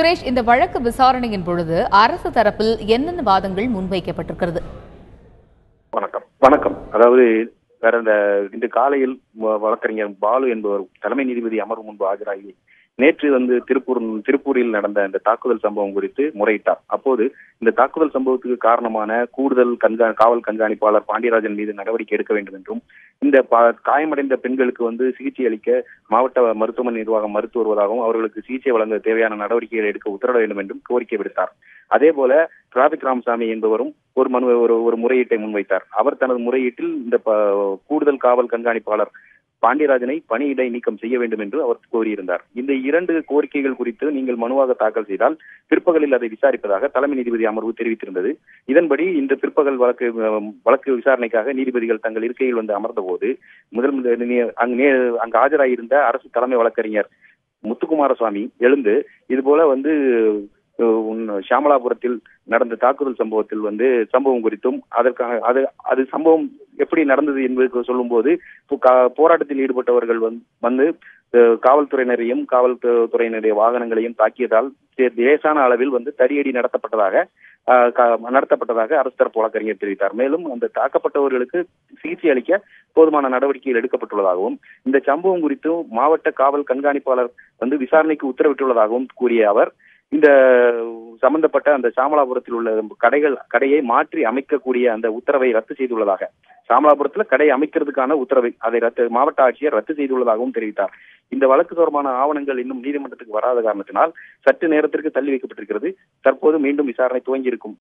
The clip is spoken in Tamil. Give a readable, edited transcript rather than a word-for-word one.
சுரேஷ், இந்த வழக்கு விசாரணையின் பொழுது அரசு தரப்பில் என்னென்ன வாதங்கள் முன்வைக்கப்பட்டிருக்கிறது? வணக்கம் வணக்கம் அதாவது இன்று காலையில் வழக்கறிஞர் பாலு என்பவர் தலைமை நீதிபதி அமர்வு முன்பு ஆஜராகி நேற்று திருப்பூரில் நடந்த இந்த தாக்குதல் சம்பவம் குறித்து முறையிட்டார். அப்போது இந்த தாக்குதல் சம்பவத்துக்கு காரணமான கூடுதல் காவல் கண்காணிப்பாளர் பாண்டியராஜன் மீது நடவடிக்கை எடுக்க வேண்டும் என்றும், இந்த காயமடைந்த பெண்களுக்கு சிகிச்சை அளிக்க மாவட்ட மருத்துவமனை நிர்வாகம் மறுத்து வருவதாகவும், அவர்களுக்கு சிகிச்சை வழங்க தேவையான நடவடிக்கைகள் எடுக்க உத்தரவிட வேண்டும் என்றும் கோரிக்கை விடுத்தார். அதே போல டிராபிக் ராமசாமி என்பவரும் ஒரு முறையீட்டை முன்வைத்தார். அவர் தனது முறையீட்டில் இந்த கூடுதல் காவல் கண்காணிப்பாளர் பாண்டியராஜனை பணியிடை நீக்கம் செய்ய வேண்டும் என்று அவர் கோரியிருந்தார். இந்த இரண்டு கோரிக்கைகள் குறித்து நீங்கள் மனுவாக தாக்கல் செய்தால் பிற்பகலில் அதை விசாரிப்பதாக தலைமை நீதிபதி அமர்வு தெரிவித்திருந்தது. இதன்படி இந்த பிற்பகல் வழக்கு விசாரணைக்காக நீதிபதிகள் தங்கள் இருக்கையில் அமர்ந்த போது அங்கு ஆஜராகியிருந்த அரசு தலைமை வழக்கறிஞர் முத்துக்குமாரசுவாமி எழுந்து இதுபோல ஷாமலாபுரத்தில் நடந்த தாக்குதல் சம்பவம் குறித்தும் அது சம்பவம் எப்படி நடந்தது என்பது சொல்லும் போது, போராட்டத்தில் ஈடுபட்டவர்கள் காவல்துறையினரையும் காவல்துறையினருடைய வாகனங்களையும் தாக்கியதால் லேசான அளவில் தடியடி நடத்தப்பட்டதாக அரசு தரப்பு வழக்கறிஞர் தெரிவித்தார். மேலும் அந்த தாக்கப்பட்டவர்களுக்கு சிகிச்சை அளிக்க போதுமான நடவடிக்கைகள் எடுக்கப்பட்டுள்ளதாகவும், இந்த சம்பவம் குறித்து மாவட்ட காவல் கண்காணிப்பாளர் விசாரணைக்கு உத்தரவிட்டுள்ளதாகவும் கூறிய அவர், இந்த சம்பந்தப்பட்ட அந்த சாமலாபுரத்தில் உள்ள கடையை மாற்றி அமைக்கக்கூடிய அந்த உத்தரவை ரத்து செய்துள்ளதாக, சாமலாபுரத்தில் கடை அமைக்கிறதுக்கான உத்தரவை மாவட்ட ஆட்சியர் ரத்து செய்துள்ளதாகவும் தெரிவித்தார். இந்த வழக்கு தொடர்பான ஆவணங்கள் இன்னும் நீதிமன்றத்துக்கு வராத காரணத்தினால் சற்று நேரத்திற்கு தள்ளி வைக்கப்பட்டிருக்கிறது. தற்போது மீண்டும் விசாரணை துவங்கி இருக்கும்.